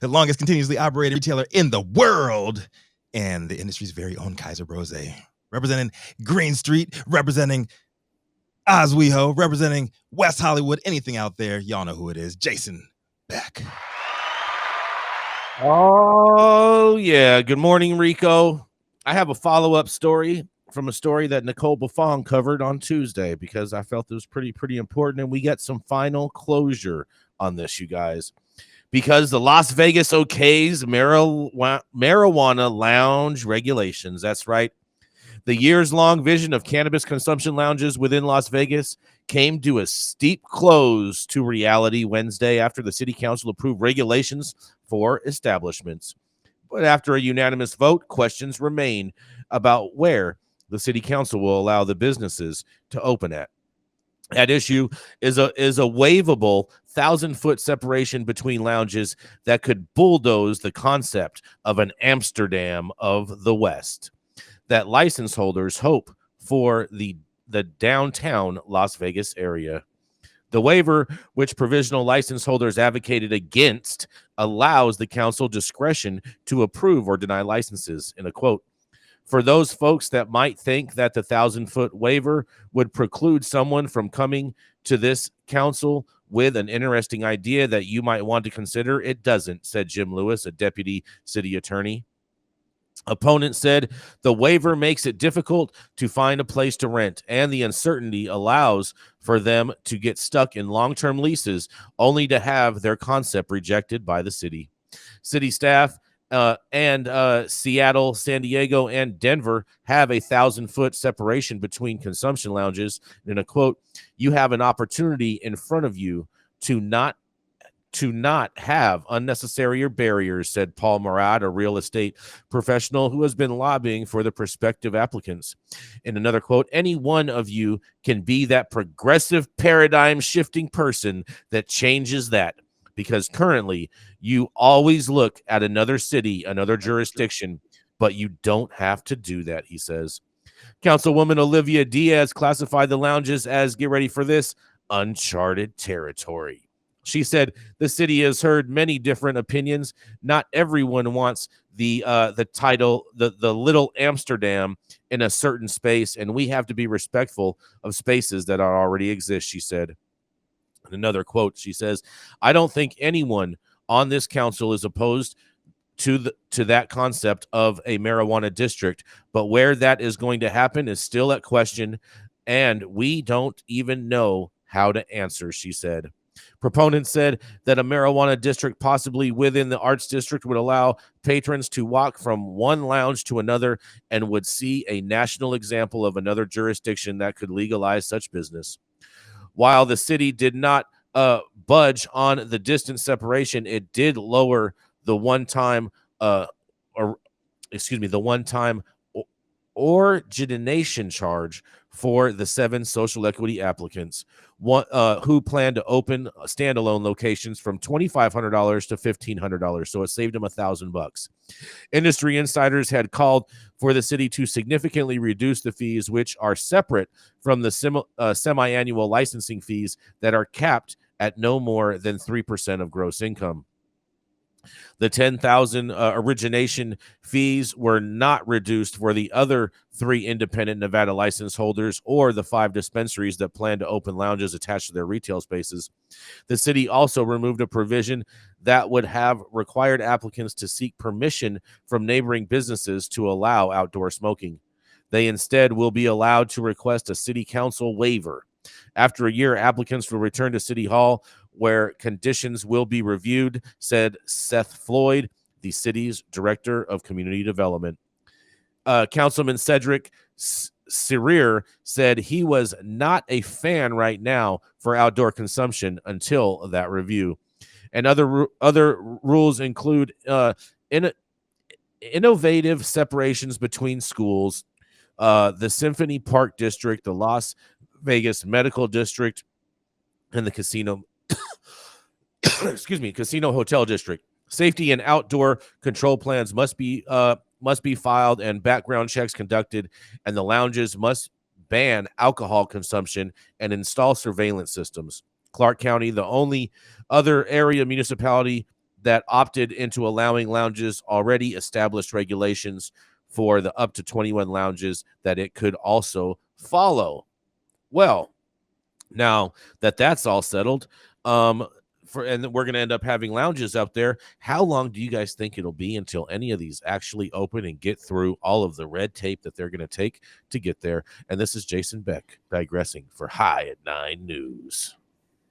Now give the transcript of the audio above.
the longest continuously operated retailer in the world, and the industry's very own Kaiser Brose. Representing Green Street, representing Oswego, representing West Hollywood, anything out there, y'all know who it is. Jason Beck. Oh, yeah. Good morning, Rico. I have a follow-up story from a story that Nicole Buffon covered on Tuesday because I felt it was pretty important, and we get some final closure on this, you guys. Because the Las Vegas okays marijuana lounge regulations. That's right. The years-long vision of cannabis consumption lounges within Las Vegas came to a steep close to reality Wednesday after the city council approved regulations for establishments. But after a unanimous vote, questions remain about where the city council will allow the businesses to open at. At issue is a waivable 1,000-foot separation between lounges that could bulldoze the concept of an Amsterdam of the West that license holders hope for the downtown Las Vegas area. The waiver, which provisional license holders advocated against, allows the council discretion to approve or deny licenses. In a quote, for those folks that might think that the 1,000-foot waiver would preclude someone from coming to this council with an interesting idea that you might want to consider, it doesn't, said Jim Lewis, a deputy city attorney. Opponents said the waiver makes it difficult to find a place to rent, and the uncertainty allows for them to get stuck in long-term leases only to have their concept rejected by the city. City staff and Seattle, San Diego, and Denver have a 1,000-foot separation between consumption lounges. In a quote, you have an opportunity in front of you to not have unnecessary barriers, said Paul Murad, a real estate professional who has been lobbying for the prospective applicants. In another quote, any one of you can be that progressive paradigm-shifting person that changes that, because currently you always look at another city, another jurisdiction, but you don't have to do that, he says. Councilwoman Olivia Diaz classified the lounges as, get ready for this, uncharted territory. She said the city has heard many different opinions. Not everyone wants the title, the Little Amsterdam in a certain space, and we have to be respectful of spaces that already exist, she said. In another quote, she says, I don't think anyone on this council is opposed to that concept of a marijuana district, but where that is going to happen is still at question, and we don't even know how to answer, she said. Proponents said that a marijuana district possibly within the arts district would allow patrons to walk from one lounge to another and would see a national example of another jurisdiction that could legalize such business. While the city did not budge on the distance separation, it did lower the one-time origination charge for the 7 social equity applicants who plan to open standalone locations from $2,500 to $1,500. So it saved them $1,000. Industry insiders had called for the city to significantly reduce the fees, which are separate from the semi-annual licensing fees that are capped at no more than 3% of gross income. The $10,000 origination fees were not reduced for the other 3 independent Nevada license holders or the 5 dispensaries that plan to open lounges attached to their retail spaces. The city also removed a provision that would have required applicants to seek permission from neighboring businesses to allow outdoor smoking. They instead will be allowed to request a city council waiver. After a year, applicants will return to City Hall, where conditions will be reviewed, said Seth Floyd, the city's director of community development. Councilman Cedric Serir said he was not a fan right now for outdoor consumption until that review. And other rules include innovative separations between schools, the Symphony Park District, the Las Vegas Medical District, and the casino casino hotel district. Safety and outdoor control plans must be filed and background checks conducted, and the lounges must ban alcohol consumption and install surveillance systems. Clark County, the only other area municipality that opted into allowing lounges already established regulations for the up to 21 lounges that it could also follow. Well, now that that's all settled, and we're going to end up having lounges up there. How long do you guys think it'll be until any of these actually open and get through all of the red tape that they're going to take to get there? And this is Jason Beck digressing for High at 9 News.